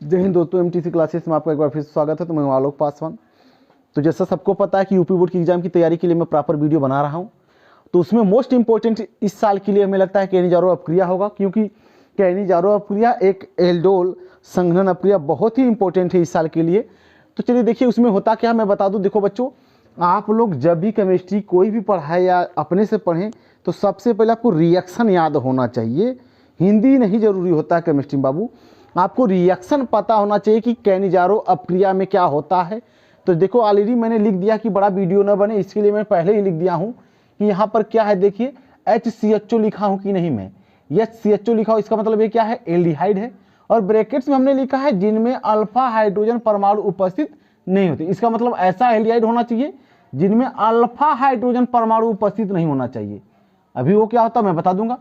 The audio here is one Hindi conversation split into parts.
जय हिंद दोस्तों, एमटीसी क्लासेस में आपका एक बार फिर स्वागत है। तो मैं आलोक पासवान। तो जैसा सबको पता है कि यूपी बोर्ड की एग्जाम की तैयारी के लिए मैं प्रॉपर वीडियो बना रहा हूं। तो उसमें मोस्ट इंपॉर्टेंट इस साल के लिए हमें लगता है कैनिजारो अपक्रिया होगा, क्योंकि कैनिजारो अपक्रिया एक एल्डोल संघनन अपक्रिया बहुत ही इंपॉर्टेंट है इस साल के लिए। तो चलिए देखिए उसमें होता क्या मैं बता दूँ। देखो बच्चों, आप लोग जब भी केमिस्ट्री कोई भी पढ़ाए या अपने से पढ़ें तो सबसे पहले आपको रिएक्शन याद होना चाहिए। हिंदी नहीं जरूरी होता है केमिस्ट्री बाबू, आपको रिएक्शन पता होना चाहिए कि कैनिजारो अपक्रिया में क्या होता है। तो देखो ऑलरेडी मैंने लिख दिया कि बड़ा वीडियो न बने, इसके लिए मैं पहले ही लिख दिया हूँ कि यहाँ पर क्या है। देखिए HCHO लिखा हूँ कि नहीं, मैं HCHO लिखा हूँ, इसका मतलब ये क्या है, एल्डिहाइड है। और ब्रैकेट्स में हमने लिखा है जिनमें अल्फा हाइड्रोजन परमाणु उपस्थित नहीं होते। इसका मतलब ऐसा एल्डिहाइड होना चाहिए जिनमें अल्फा हाइड्रोजन परमाणु उपस्थित नहीं होना चाहिए। अभी वो क्या होता है मैं बता दूंगा।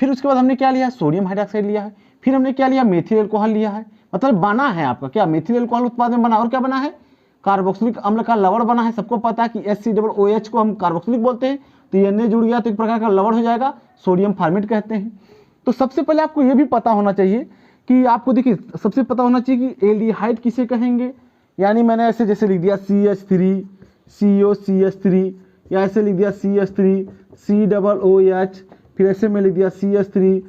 फिर उसके बाद हमने क्या लिया है, सोडियम हाइड्रोक्साइड लिया है। फिर हमने क्या लिया, मेथिल अल्कोहल लिया है। मतलब बना है आपका क्या, मेथिल अल्कोहल उत्पाद में बना। और क्या बना है, कार्बोक्सिलिक अम्ल का लवण बना है। सबको पता है कि HCOOH को हम कार्बोक्सिलिक बोलते हैं, तो ये जुड़ गया तो एक प्रकार का लवण हो जाएगा, सोडियम फॉर्मेट कहते हैं। तो सबसे पहले आपको ये भी पता होना चाहिए कि आपको देखिए सबसे पता होना चाहिए कि एल्डिहाइड किसे कहेंगे। यानी मैंने ऐसे जैसे लिख दिया CH3 COCH3, या ऐसे लिख दिया CH3 COOH, फिर ऐसे में लिख दिया CH3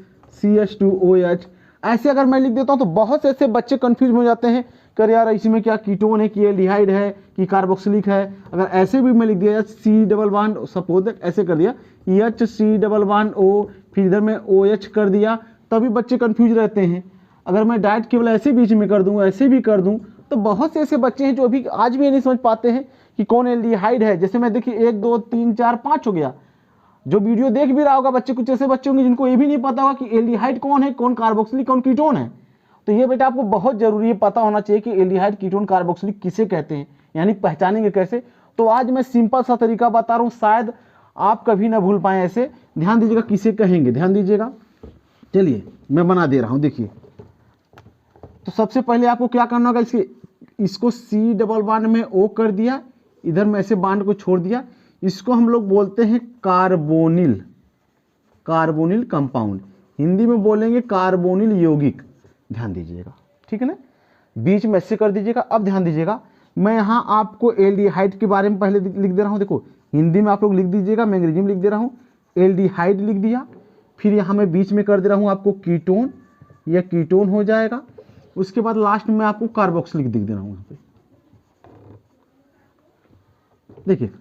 CH2OH। ऐसे अगर मैं लिख देता हूँ तो बहुत से ऐसे बच्चे कंफ्यूज हो जाते हैं, कर यार इसमें क्या कीटोन है कि एल्डिहाइड है कि कार्बोक्सिलिक है। अगर ऐसे भी मैं लिख दिया C सपोज ऐसे कर दिया HC11O, फिर इधर में OH कर दिया, तभी बच्चे कंफ्यूज रहते हैं। अगर मैं डायरेक्ट केवल ऐसे बीच में कर दूँ, ऐसे भी कर दूँ, तो बहुत से ऐसे बच्चे हैं जो अभी आज भी ये नहीं समझ पाते हैं कि कौन एल्डिहाइड है। जैसे मैं देखिए 1 2 3 4 5 हो गया। जो वीडियो देख भी रहा होगा बच्चे, कुछ ऐसे बच्चे होंगे जिनको ये भी नहीं पता होगा कि एल्डिहाइड कौन है, कौन कार्बोक्सिलिक, कौन कीटोन है। तो ये बेटा आपको बहुत जरूरी है पता होना चाहिए कि एल्डिहाइड कीटोन कार्बोक्सिलिक किसे कहते हैं, यानी पहचानेंगे कैसे। तो आज मैं सिंपल सा तरीका बता रहा हूँ, शायद आप कभी ना भूल पाए ऐसे। ध्यान दीजिएगा किसे कहेंगे, ध्यान दीजिएगा। चलिए मैं बना दे रहा हूँ। देखिए तो सबसे पहले आपको क्या करना होगा, इसको C डबल बांड में O कर दिया, इधर में ऐसे बांड को छोड़ दिया। इसको हम लोग बोलते हैं कार्बोनिल, कार्बोनिल कंपाउंड, हिंदी में बोलेंगे कार्बोनिल यौगिक। ध्यान दीजिएगा, ठीक है ना, बीच में ऐसे कर दीजिएगा। अब ध्यान दीजिएगा, मैं यहाँ आपको एल्डिहाइड के बारे में पहले लिख दे रहा हूँ। देखो हिंदी में आप लोग लिख दीजिएगा, मैं अंग्रेजी में लिख दे रहा हूँ। एल्डिहाइड लिख दिया, फिर यहाँ मैं बीच में कर दे रहा हूँ आपको कीटोन, यह कीटोन हो जाएगा। उसके बाद लास्ट में आपको कार्बोक्सिलिक लिख दे रहा हूँ यहाँ पे। देखिए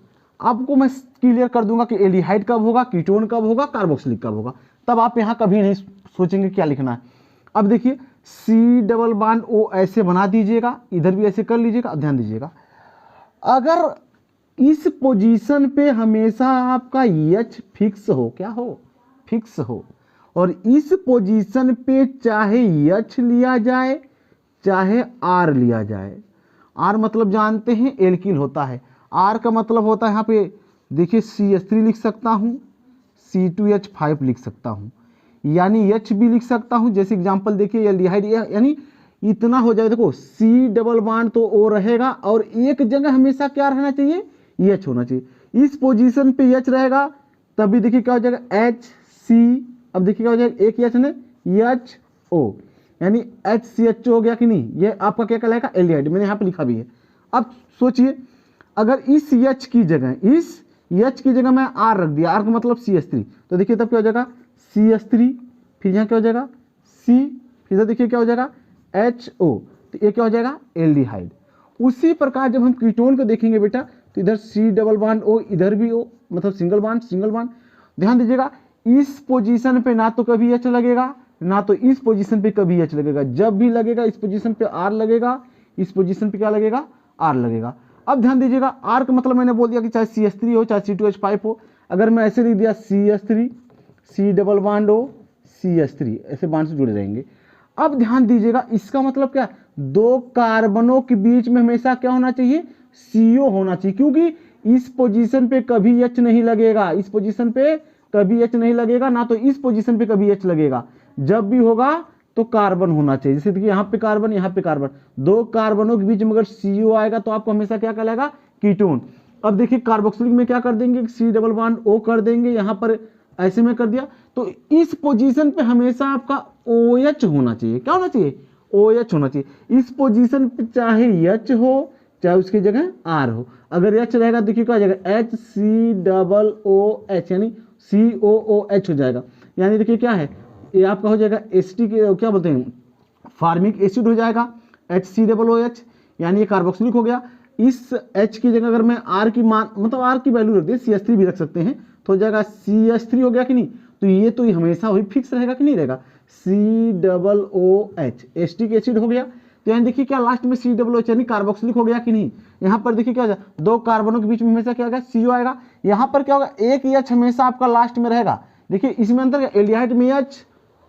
आपको मैं क्लियर कर दूंगा कि एल्डिहाइड कब होगा, कीटोन कब होगा, कार्बोक्सिलिक कब होगा। तब आप यहाँ कभी नहीं सोचेंगे क्या लिखना है। अब देखिए C डबल बांड O ऐसे बना दीजिएगा, इधर भी ऐसे कर लीजिएगा। अब ध्यान दीजिएगा, अगर इस पोजीशन पे हमेशा आपका H फिक्स हो, क्या हो, फिक्स हो, और इस पोजीशन पे चाहे H लिया जाए चाहे R लिया जाए। R मतलब जानते हैं एल्किल होता है, R का मतलब होता है यहाँ पे देखिए CH3 लिख सकता हूँ, C2H5 लिख सकता हूँ, यानी H भी लिख सकता हूँ। जैसे एग्जांपल देखिए एल्डिहाइड, यानी इतना हो जाए। देखो C डबल बांड तो O रहेगा, और एक जगह हमेशा क्या रहना चाहिए, H होना चाहिए। इस पोजीशन पे H रहेगा, तभी देखिए क्या हो जाएगा HC। अब देखिए क्या हो जाएगा, एक H ने HO, यानी HCHO हो गया कि नहीं। ये आपका क्या कहलाएगा, एल्डिहाइड। मैंने यहाँ पे लिखा भी है। अब सोचिए अगर इस H की जगह, इस H की जगह मैं R रख दिया, R का मतलब CH3, तो देखिए तब क्या हो जाएगा CH3, फिर यहाँ क्या हो जाएगा C, फिर देखिए क्या हो जाएगा HO, तो ये क्या हो जाएगा एल्डिहाइड। उसी प्रकार जब हम कीटोन को देखेंगे बेटा, तो इधर C डबल बांड O, इधर भी O, मतलब सिंगल बांड सिंगल बांड। ध्यान दीजिएगा, इस पोजीशन पे ना तो कभी H लगेगा, ना तो इस पोजीशन पे कभी H लगेगा। जब भी लगेगा इस पोजीशन पे R लगेगा, इस पोजीशन पे क्या लगेगा, R लगेगा। अब ध्यान दीजिएगा, R का मतलब मैंने बोल दिया कि चाहे CH3 हो चाहे C2H5 हो। अगर मैं ऐसे लिख दिया CH3 C double bond O CH3, ऐसे बांड से जुड़े रहेंगे। अब ध्यान दीजिएगा, इसका मतलब क्या, दो कार्बनों के बीच में हमेशा क्या होना चाहिए, CO होना चाहिए, क्योंकि इस पोजीशन पे कभी H नहीं लगेगा, इस पोजीशन पे कभी H नहीं लगेगा, ना तो इस पोजीशन पे कभी H लगेगा। जब भी होगा तो कार्बन होना चाहिए। जैसे देखिए यहाँ पे कार्बन, यहाँ पे कार्बन, दो कार्बनों के बीच में अगर CO आएगा तो आपको हमेशा क्या कहलाएगा, कीटोन। अब देखिए कार्बोक्सिलिक में क्या कर देंगे, C डबल बांड O कर देंगे, यहाँ पर ऐसे में कर दिया। तो इस पोजीशन पे हमेशा आपका OH होना चाहिए। क्या होना चाहिए, OH होना चाहिए। इस पोजीशन पे चाहे H हो चाहे उसकी जगह R हो, अगर H रहेगा देखिए क्या हो जाएगा HCOOH यानी COOH हो जाएगा। यानी देखिए क्या है, ये आपका हो जाएगा एसिटिक क्या बोलते हैं फार्मिक एसिड हो जाएगा HCOOH, यानी ये कार्बोक्सिलिक हो गया। इस H की जगह अगर मैं R की मान मतलब R की वैल्यू रख दे, CH3 भी रख सकते हैं तो हो जाएगा CH3 हो गया कि नहीं। तो ये तो हमेशा वही फिक्स रहेगा कि नहीं रहेगा, COOH एसिटिक एसिड हो गया। तो यानी देखिए क्या लास्ट में COOH यानी कार्बोक्सिलिक हो गया कि नहीं। यहाँ पर देखिए क्या हो जाएगा, दो कार्बनों के बीच में हमेशा क्या होगा CO आएगा। यहाँ पर क्या होगा, एक H हमेशा आपका लास्ट में रहेगा। देखिए इसमें अंतर क्या, एल्डिहाइड में H,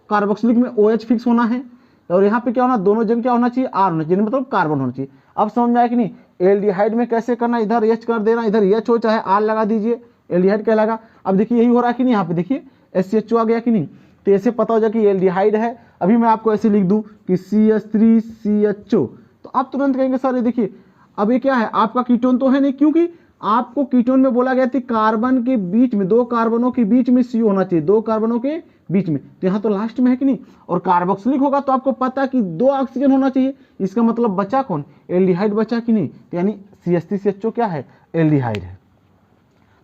कार्बोक्सिलिक में OH फिक्स होना है, और यहाँ पे क्या होना, दोनों जगह क्या होना चाहिए, R होना चाहिए, मतलब कार्बन होना चाहिए। अब समझ में आया कि नहीं। एल्डिहाइड में कैसे करना, इधर H कर देना, इधर H हो चाहे R लगा दीजिए, एल्डिहाइड कहलाएगा। अब देखिए यही हो रहा है कि नहीं, यहाँ पे देखिए SCHO आ गया कि नहीं। तो ऐसे पता हो जाए कि एल्डिहाइड है। अभी मैं आपको ऐसे लिख दूं कि CH3CHO, तो आप तुरंत कहेंगे सर ये देखिए अब ये क्या है, आपका कीटोन तो है नहीं, क्योंकि आपको कीटोन में बोला गया था कार्बन के बीच में, दो कार्बनों के बीच में CO होना चाहिए, दो कार्बनों के बीच में, तो यहाँ तो लास्ट में है कि नहीं। और कार्बोक्सिलिक होगा तो आपको पता कि दो ऑक्सीजन होना चाहिए, इसका मतलब बचा कौन, एल्डिहाइड बचा कि नहीं। तो यानी CH3CHO क्या है, एल्डिहाइड है।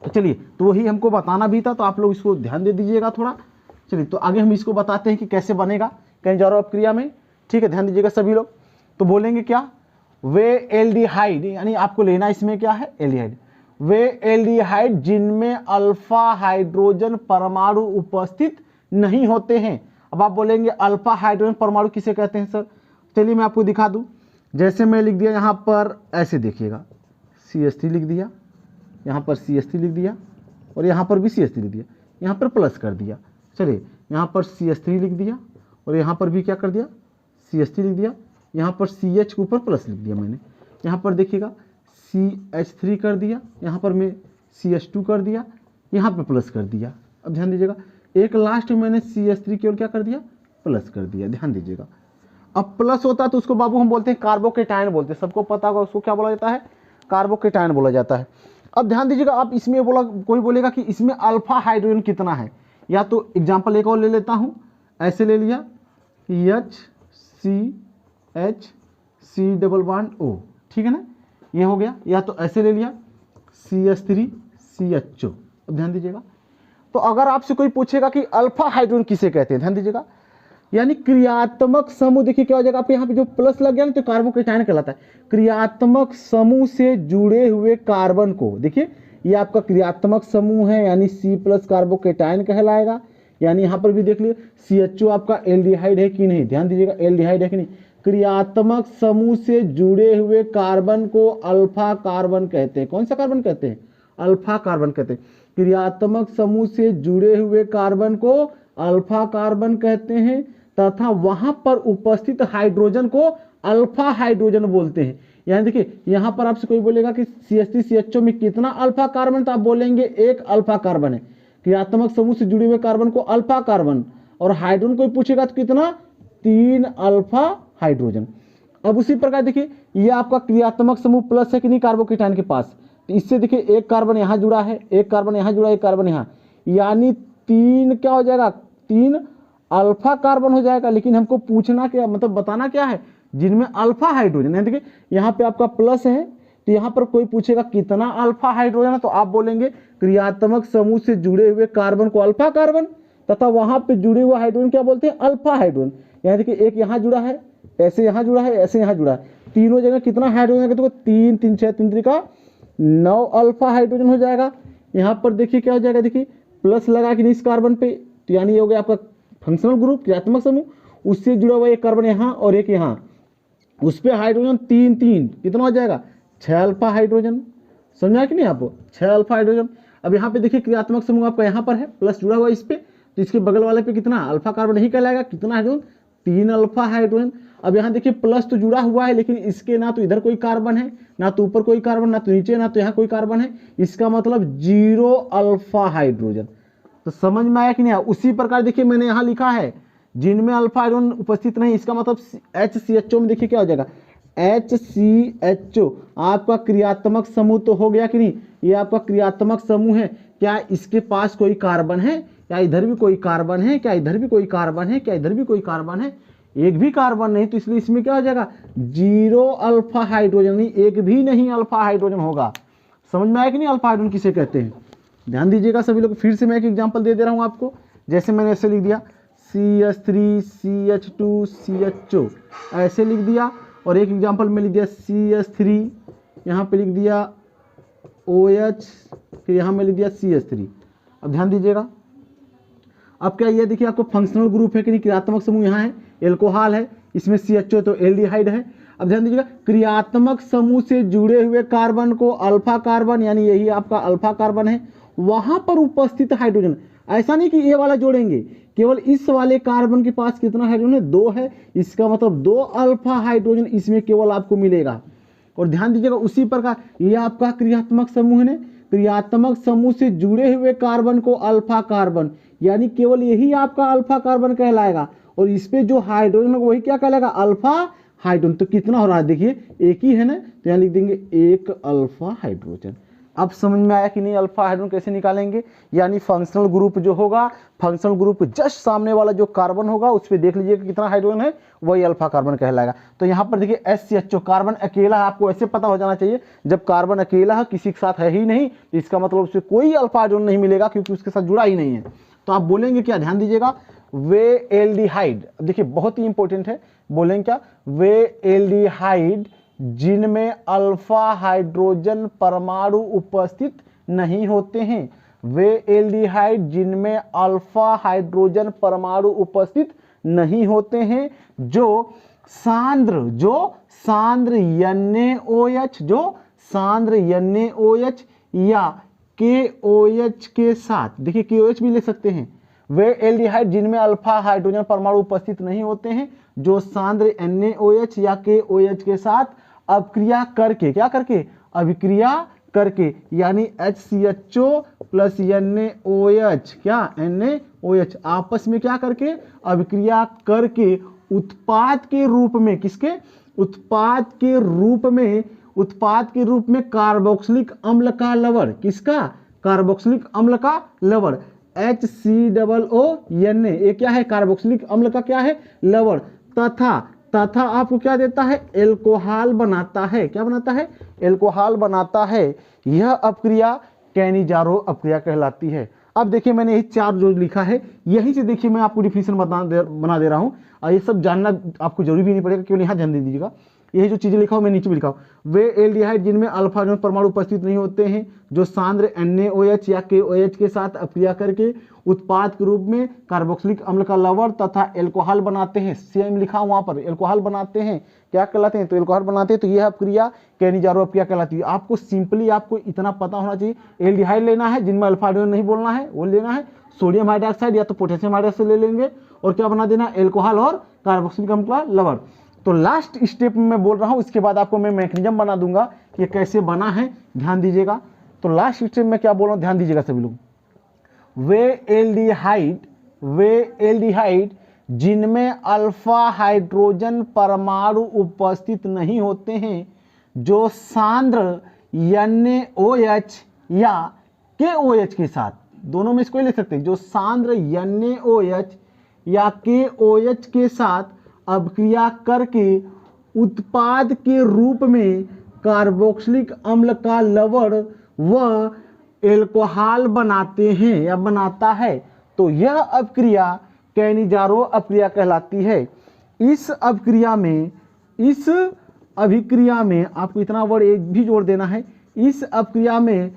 तो चलिए, तो वही हमको बताना भी था, तो आप लोग इसको ध्यान दे दीजिएगा थोड़ा। चलिए तो आगे हम इसको बताते हैं कि कैसे बनेगा कैंजारो अपक्रिया में। ठीक है, ध्यान दीजिएगा सभी लोग। तो बोलेंगे क्या, वे एल्डिहाइड, यानी आपको लेना इसमें क्या है, एल्डिहाइड, वे एल्डिहाइड जिनमें अल्फा हाइड्रोजन परमाणु उपस्थित नहीं होते हैं। अब आप बोलेंगे अल्फा हाइड्रोजन परमाणु किसे कहते हैं सर। चलिए मैं आपको दिखा दूं, जैसे मैं लिख दिया यहाँ पर, ऐसे देखिएगा CH3 लिख दिया, यहाँ पर CH3 लिख दिया, और यहाँ पर भी CH3 लिख दिया, यहाँ पर प्लस कर दिया। चलिए यहाँ पर CH3 लिख दिया, और यहाँ पर भी क्या कर दिया, CH3 लिख दिया, यहाँ पर CH के ऊपर प्लस लिख दिया मैंने, यहाँ पर देखिएगा CH3 कर दिया, यहाँ पर मैं CH2 कर दिया, यहाँ पर प्लस कर दिया। अब ध्यान दीजिएगा, एक लास्ट में मैंने CH3 केवल क्या कर दिया, प्लस कर दिया। ध्यान दीजिएगा, अब प्लस होता है तो उसको बाबू हम बोलते हैं कार्बोकेटायन बोलते हैं, सबको पता होगा उसको क्या बोला जाता है, कार्बोकेटायन बोला जाता है। अब ध्यान दीजिएगा, आप इसमें बोला, कोई बोलेगा कि इसमें अल्फा हाइड्रोजन कितना है, या तो एग्जाम्पल एक और ले लेता हूँ, ऐसे ले लिया HCHC_O, ठीक है ना, ये हो गया। या तो ऐसे ले लिया CH3CHO। अब ध्यान दीजिएगा, तो अगर आपसे कोई पूछेगा कि अल्फा हाइड्रोजन किसे कहते हैं, ध्यान दीजिएगा, यानी क्रियात्मक समूह, देखिए क्या हो जाएगा, आपके यहाँ पे जो प्लस लग गया ना तो कार्बोकेटायन कहलाता है। क्रियात्मक समूह से जुड़े हुए कार्बन को, देखिए ये आपका क्रियात्मक समूह है, यानी C+ कार्बोकेटायन कहलाएगा। यानी यहाँ पर भी देख लीजिए CHO आपका एल्डिहाइड है कि नहीं, ध्यान दीजिएगा एल्डिहाइड है कि नहीं। क्रियात्मक समूह से जुड़े हुए कार्बन को अल्फा कार्बन कहते हैं। कौन सा कार्बन कहते हैं, अल्फा कार्बन कहते हैं। क्रियात्मक समूह से जुड़े हुए कार्बन को अल्फा कार्बन कहते हैं, तथा वहां पर उपस्थित हाइड्रोजन को अल्फा हाइड्रोजन बोलते हैं। यानी देखिए यहाँ पर आपसे कोई बोलेगा कि CH3CHO में कितना अल्फा कार्बन, तो आप बोलेंगे एक अल्फा कार्बन है। क्रियात्मक समूह से जुड़े हुए कार्बन को अल्फा कार्बन, और हाइड्रोजन कोई पूछेगा तो कितना, 3 अल्फा हाइड्रोजन। अब उसी प्रकार देखिए ये आपका क्रियात्मक समूह प्लस है कि नहीं कार्बोकेटायन के पास, तो इससे देखिए एक कार्बन यहाँ जुड़ा है, एक कार्बन यहाँ जुड़ा है, एक कार्बन यहाँ, यानी 3 क्या हो जाएगा, 3 अल्फा कार्बन हो जाएगा। लेकिन हमको पूछना क्या, मतलब बताना क्या है, जिनमें अल्फा हाइड्रोजन है। देखिए यहाँ पे आपका प्लस है, तो यहाँ पर कोई पूछेगा कितना अल्फा हाइड्रोजन है, तो आप बोलेंगे क्रियात्मक समूह से जुड़े हुए कार्बन को अल्फा कार्बन, तथा वहां पे जुड़े हुए हाइड्रोजन क्या बोलते हैं, अल्फा हाइड्रोजन। यहाँ देखिए एक यहाँ जुड़ा है, ऐसे यहाँ जुड़ा है, ऐसे यहाँ जुड़ा है, तीनों जगह कितना हाइड्रोजन है, तो 3 3 6 3 का 9 अल्फा हाइड्रोजन हो जाएगा। यहाँ पर देखिए क्या हो जाएगा, देखिए प्लस लगा कि नहीं इस कार्बन पे, तो यानी ये हो गया आपका फंक्शनल ग्रुप क्रियात्मक समूह, उससे जुड़ा हुआ एक कार्बन यहाँ और एक यहाँ, उस पर हाइड्रोजन 3 3 कितना हो जाएगा, 6 अल्फा हाइड्रोजन। समझा कि नहीं आपको, 6 अल्फा हाइड्रोजन। अब यहाँ पे देखिए क्रियात्मक समूह आपका यहाँ पर है, प्लस जुड़ा हुआ इस पे, तो इसके बगल वाले पे कितना अल्फा कार्बन नहीं कहलाएगा, कितना हाइड्रोजन, 3 अल्फा हाइड्रोजन। अब यहाँ देखिए प्लस तो जुड़ा हुआ है, लेकिन इसके ना तो इधर कोई कार्बन है, ना तो ऊपर कोई कार्बन, ना तो नीचे, ना तो यहाँ कोई कार्बन है, इसका मतलब 0 अल्फा हाइड्रोजन। तो समझ में आया कि नहीं। उसी प्रकार देखिए मैंने यहाँ लिखा है जिनमें अल्फा हाइड्रोजन उपस्थित नहीं, इसका मतलब HCHO में देखिए क्या हो जाएगा, HCHO आपका क्रियात्मक समूह तो हो गया कि नहीं, ये आपका क्रियात्मक समूह है। क्या इसके पास कोई कार्बन है, क्या इधर भी कोई कार्बन है, क्या इधर भी कोई कार्बन है, क्या इधर भी कोई कार्बन है, एक भी कार्बन नहीं, तो इसलिए इसमें क्या हो जाएगा, 0 अल्फा हाइड्रोजन, नहीं एक भी नहीं अल्फा हाइड्रोजन होगा। समझ में आया कि नहीं अल्फा हाइड्रोजन किसे कहते हैं? ध्यान दीजिएगा सभी लोग। फिर से मैं एक एग्जांपल दे रहा हूँ आपको। जैसे मैंने ऐसे लिख दिया CH3 CH2 CHO, ऐसे लिख दिया। और एक एग्जांपल में लिख दिया CH3, यहाँ पे लिख दिया OH, फिर यहाँ में लिख दिया CH3। अब ध्यान दीजिएगा, अब क्या ये देखिए आपको फंक्शनल ग्रुप है कि नहीं, क्रियात्मक समूह यहाँ है, एल्कोहल है, इसमें CHO तो एल्डिहाइड है। अब ध्यान दीजिएगा, क्रियात्मक समूह से जुड़े हुए कार्बन को अल्फा कार्बन, यानी यही आपका अल्फा कार्बन है, वहां पर उपस्थित हाइड्रोजन, ऐसा नहीं कि ये वाला जोड़ेंगे, केवल इस वाले कार्बन के पास कितना हाइड्रोजन है, 2 है, इसका मतलब 2 अल्फा हाइड्रोजन इसमें केवल आपको मिलेगा। और ध्यान दीजिएगा उसी प्रकार ये आपका क्रियात्मक समूह है, क्रियात्मक समूह से जुड़े हुए कार्बन को अल्फा कार्बन, यानी केवल यही आपका अल्फा कार्बन कहलाएगा। और इस पे जो हाइड्रोजन है वही क्या कहलाएगा, अल्फा हाइड्रोजन। तो कितना हो रहा है देखिए, एक ही है ना, तो यहाँ लिख देंगे 1 अल्फा हाइड्रोजन। अब समझ में आया कि नहीं अल्फा हाइड्रोजन कैसे निकालेंगे? यानी फंक्शनल ग्रुप जो होगा, फंक्शनल ग्रुप जस्ट सामने वाला जो कार्बन होगा उस पर देख लीजिए कितना हाइड्रोजन है, वही अल्फा कार्बन कहलाएगा। तो यहाँ पर देखिए SCHO कार्बन अकेला है, आपको ऐसे पता हो जाना चाहिए, जब कार्बन अकेला है किसी के साथ है ही नहीं, तो इसका मतलब उससे कोई अल्फा हाइड्रोजन नहीं मिलेगा, क्योंकि उसके साथ जुड़ा ही नहीं है। तो आप बोलेंगे क्या, ध्यान दीजिएगा, वे एल्डिहाइड, देखिए बहुत ही इंपॉर्टेंट है, बोलेंगे क्या, वे एल्डिहाइड जिनमें अल्फा हाइड्रोजन परमाणु उपस्थित नहीं होते हैं। वे एल्डिहाइड जिनमें अल्फा हाइड्रोजन परमाणु उपस्थित नहीं होते हैं, जो सांद्र NaOH या KOH के साथ, देखिए KOH भी ले सकते हैं। वे एल्डिहाइड जिनमें अल्फा हाइड्रोजन परमाणु उपस्थित नहीं होते हैं, जो सांद्र NaOH या KOH के साथ अभिक्रिया करके, क्या करके, अभिक्रिया करके, यानी HCHO प्लस NaOH, क्या NaOH आपस में क्या करके, अभिक्रिया करके उत्पाद के रूप में, किसके, उत्पाद के रूप में कार्बोक्सिलिक अम्ल का लवण, किसका, कार्बोक्सिलिक अम्ल का लवण HCOONA, ये क्या है, कार्बोक्सिलिक अम्ल का क्या है, लवण, तथा आपको क्या देता है, एल्कोहल बनाता है। क्या बनाता है, एल्कोहल बनाता है। यह अपक्रिया कैनिजारो अपक्रिया कहलाती है। अब देखिए मैंने ये 4 जो लिखा है, यहीं से देखिए मैं आपको डिफिनेशन बना दे रहा हूँ, और ये सब जानना आपको जरूरी भी नहीं पड़ेगा, केवल यहाँ ध्यान दे दीजिएगा। यही जो चीजें लिखा हूँ मैं नीचे भी लिखा हूँ, वे एल्डिहाइड जिनमें अल्फा हाइड्रोजन परमाणु उपस्थित नहीं होते हैं, जो सांद्र NaOH या KOH के साथ अपक्रिया करके उत्पाद के रूप में कार्बोक्सिलिक अम्ल का लवण तथा एल्कोहल बनाते हैं। सेम लिखा वहां पर, एल्कोहल बनाते हैं, क्या कहलाते हैं, तो एल्कोहल बनाते हैं। तो यह अपक्रिया कैनिजारो अपक्रिया कहलाती है। आपको सिंपली आपको इतना पता होना चाहिए, एल्डिहाइड लेना है जिनमें अल्फा हाइड्रोजन नहीं बोलना है, वो लेना है, सोडियम हाइड्रोक्साइड या तो पोटेशियम हाइड्रोक्साइड ले लेंगे, और क्या बना देना, एल्कोहल और कार्बोक्सिलिक अम्ल का लवण। तो लास्ट स्टेप में मैं बोल रहा हूं, इसके बाद आपको मैं मैकेनिज्म बना दूंगा ये कैसे बना है, ध्यान दीजिएगा। तो लास्ट स्टेप में क्या बोल रहा हूं, ध्यान दीजिएगा सभी लोग। वे एल्डिहाइड जिनमें अल्फा हाइड्रोजन परमाणु उपस्थित नहीं होते हैं, जो सांद्र NaOH या KOH के साथ, दोनों में इसको ले सकते हैं, जो सांद्र NaOH या KOH के साथ अभिक्रिया करके उत्पाद के रूप में कार्बोक्सिलिक अम्ल का लवण व एल्कोहल बनाते हैं या बनाता है, तो यह अभिक्रिया कैनिजारो अभिक्रिया कहलाती है। इस अभिक्रिया में आपको इतना वर्ड एक भी जोड़ देना है, इस अभिक्रिया में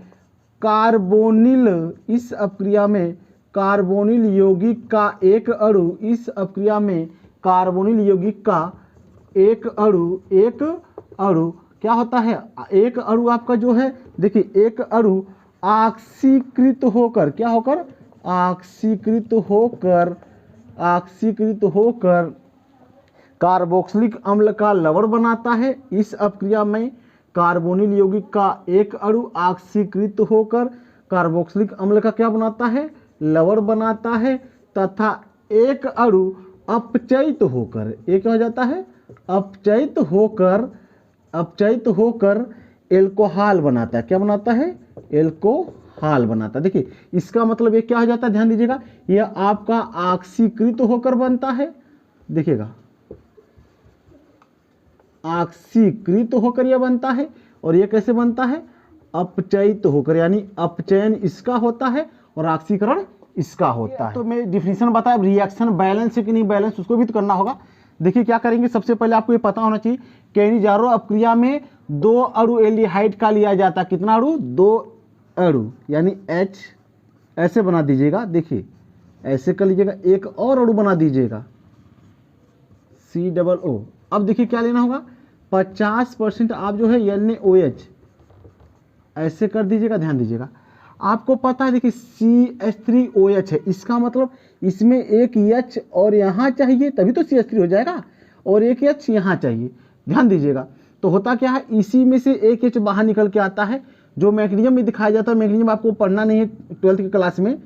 कार्बोनिल यौगिक का एक अणु, इस अभिक्रिया में कार्बोनिल यौगिक का एक अणु क्या होता है, एक अणु आपका जो है, देखिए एक अणु ऑक्सीकृत होकर, क्या होकर, ऑक्सीकृत होकर कार्बोक्सिलिक अम्ल का लवण बनाता है। इस अभिक्रिया में कार्बोनिल यौगिक का एक अणु ऑक्सीकृत होकर कार्बोक्सिलिक अम्ल का क्या बनाता है, लवण बनाता है, तथा एक अणु अपचयित होकर, एक हो जाता है, अपचयित होकर एल्कोहल बनाता है। क्या बनाता है, एल्कोहल बनाता है। देखिए इसका मतलब ये क्या हो जाता है, ध्यान दीजिएगा, यह आपका ऑक्सीकृत होकर बनता है। देखिएगा ऑक्सीकृत होकर यह बनता है, और ये कैसे बनता है, अपचयित होकर, यानी अपचयन इसका होता है और ऑक्सीकरण इसका होता है। तो मैं डिफिनीशन बताया, रिएक्शन बैलेंस है कि नहीं बैलेंस, उसको भी तो करना होगा। देखिए क्या करेंगे, सबसे पहले आपको ये पता होना चाहिए केनिजारो अपक्रिया में 2 अणु एल्डिहाइड का लिया जाता है। कितना अणु, 2 अणु, यानी H ऐसे बना दीजिएगा, देखिए ऐसे कर लीजिएगा, एक और अणु बना दीजिएगा COO। अब देखिए क्या लेना होगा, 50% आप जो है NaOH ऐसे कर दीजिएगा, ध्यान दीजिएगा। आपको पता है देखिए CH3OH है, इसका मतलब इसमें एक H और यहाँ चाहिए तभी तो CH3 हो जाएगा, और एक H यहाँ चाहिए, ध्यान दीजिएगा। तो होता क्या है, इसी में से एक H बाहर निकल के आता है, जो मैग्नीशियम में दिखाया जाता है। मैग्नीशियम आपको पढ़ना नहीं है 12th की क्लास में,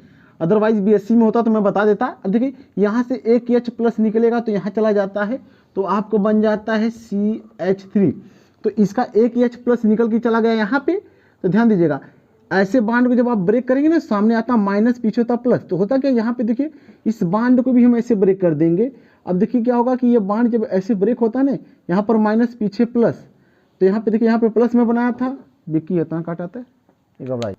अदरवाइज BSc में होता तो मैं बता देता। अब देखिए यहाँ से एक H प्लस निकलेगा तो यहाँ चला जाता है, तो आपको बन जाता है CH3। तो इसका एक H प्लस निकल के चला गया यहाँ पे, तो ध्यान दीजिएगा ऐसे बांड को जब आप ब्रेक करेंगे ना, सामने आता माइनस, पीछे होता प्लस, तो होता क्या यहाँ पे देखिए इस बांड को भी हम ऐसे ब्रेक कर देंगे। अब देखिए क्या होगा कि ये बांड जब ऐसे ब्रेक होता है ना, यहाँ पर माइनस पीछे प्लस, तो यहाँ पे देखिए यहाँ पे प्लस में बनाया था, बिक्की इतना काटाता है ये घबराई।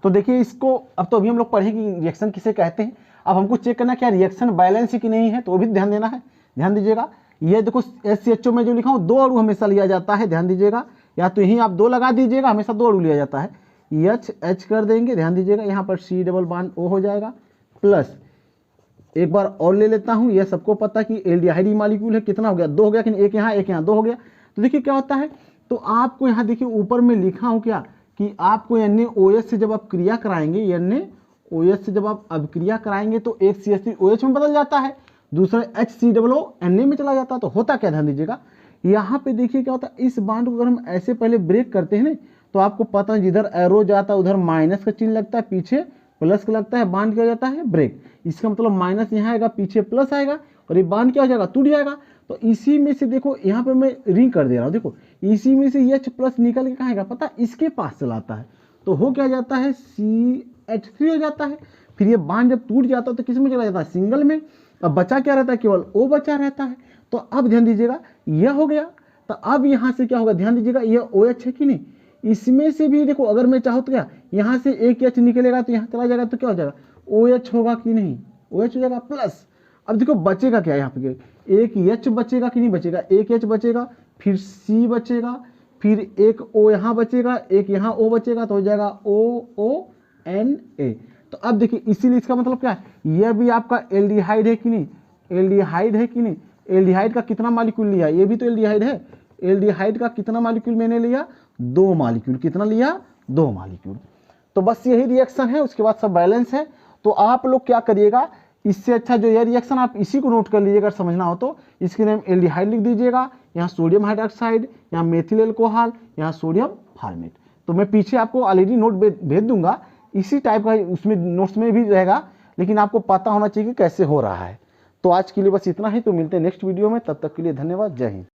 तो देखिए इसको अब तो अभी हम लोग पढ़े कि रिएक्शन किसे कहते हैं। अब हमको चेक करना क्या रिएक्शन बैलेंस है कि नहीं है, तो वो भी ध्यान देना है। ध्यान दीजिएगा, ये देखो SCHO में जो लिखा हूँ 2 अणु हमेशा लिया जाता है, ध्यान दीजिएगा, या तो यहीं आप 2 लगा दीजिएगा, हमेशा 2 अणु लिया जाता है। H कर देंगे, ध्यान दीजिएगा, यहाँ पर C डबल बॉन्ड O हो जाएगा, प्लस एक बार और ले लेता हूँ, यह सबको पता कि एल्डिहाइड मॉलिक्यूल है, कितना हो गया, 2 हो गया कि एक यहाँ 2 हो गया। तो देखिए क्या होता है, तो आपको यहाँ देखिए ऊपर में लिखा हूँ क्या कि आपको NaOH से जब आप क्रिया कराएंगे, NaOH से जब आप अभिक्रिया कराएंगे तो एक CH3OH में बदल जाता है, दूसरा HCOO Na में चला जाता है। तो होता क्या, ध्यान दीजिएगा, यहाँ पे देखिए क्या होता है, इस बांड को अगर हम ऐसे पहले ब्रेक करते हैं ना, तो आपको पता है जिधर एरो जाता है उधर माइनस का चिन्ह लगता है, पीछे प्लस का लगता है, बांड क्या जाता है ब्रेक। इसका मतलब माइनस यहाँ आएगा, पीछे प्लस आएगा, और ये बांड क्या हो जाएगा, टूट जाएगा। तो इसी में से देखो यहाँ पे मैं रिंग कर दे रहा हूँ, देखो इसी में से H प्लस निकल के कहाँ आएगा पता, इसके पास चलाता है, तो हो क्या जाता है, CH3 हो जाता है। फिर ये बांड जब टूट जाता है तो किस में चला जाता है, सिंगल में। अब बचा क्या रहता है, केवल O बचा रहता है। तो अब ध्यान दीजिएगा यह हो गया, तो अब यहाँ से क्या होगा, ध्यान दीजिएगा यह OH है कि नहीं, इसमें से भी देखो अगर मैं चाहूँ तो क्या, यहाँ से एक H निकलेगा तो यहाँ चला जाएगा, तो क्या हो जाएगा, OH होगा कि नहीं, OH हो जाएगा प्लस। अब देखो बचेगा क्या, यहाँ पे एक H बचेगा कि नहीं बचेगा, एक H बचेगा, फिर C बचेगा, फिर एक O यहाँ बचेगा, एक यहाँ O बचेगा, तो हो जाएगा OONA। तो अब देखिए इसीलिए इसका मतलब क्या है, यह भी आपका एल्डिहाइड है कि नहीं, एल्डिहाइड है कि नहीं। एल्डिहाइड का कितना मॉलिक्यूल लिया, ये भी तो एल्डिहाइड है, एल्डिहाइड का कितना मॉलिक्यूल मैंने लिया, 2 मॉलिक्यूल। कितना लिया, 2 मॉलिक्यूल। तो बस यही रिएक्शन है, उसके बाद सब बैलेंस है। तो आप लोग क्या करिएगा, इससे अच्छा जो यह रिएक्शन आप इसी को नोट कर लीजिएगा, समझना हो तो इसके नेम एल्डिहाइड लिख दीजिएगा, यहाँ सोडियम हाइड्रोक्साइड, यहाँ मेथिल एल्कोहल, यहाँ सोडियम फॉर्मेट। तो मैं पीछे आपको ऑलरेडी नोट भेज दूंगा, इसी टाइप का उसमें नोट्स में भी रहेगा, लेकिन आपको पता होना चाहिए कि कैसे हो रहा है। तो आज के लिए बस इतना ही, तो मिलते हैं नेक्स्ट वीडियो में, तब तक के लिए धन्यवाद, जय हिंद।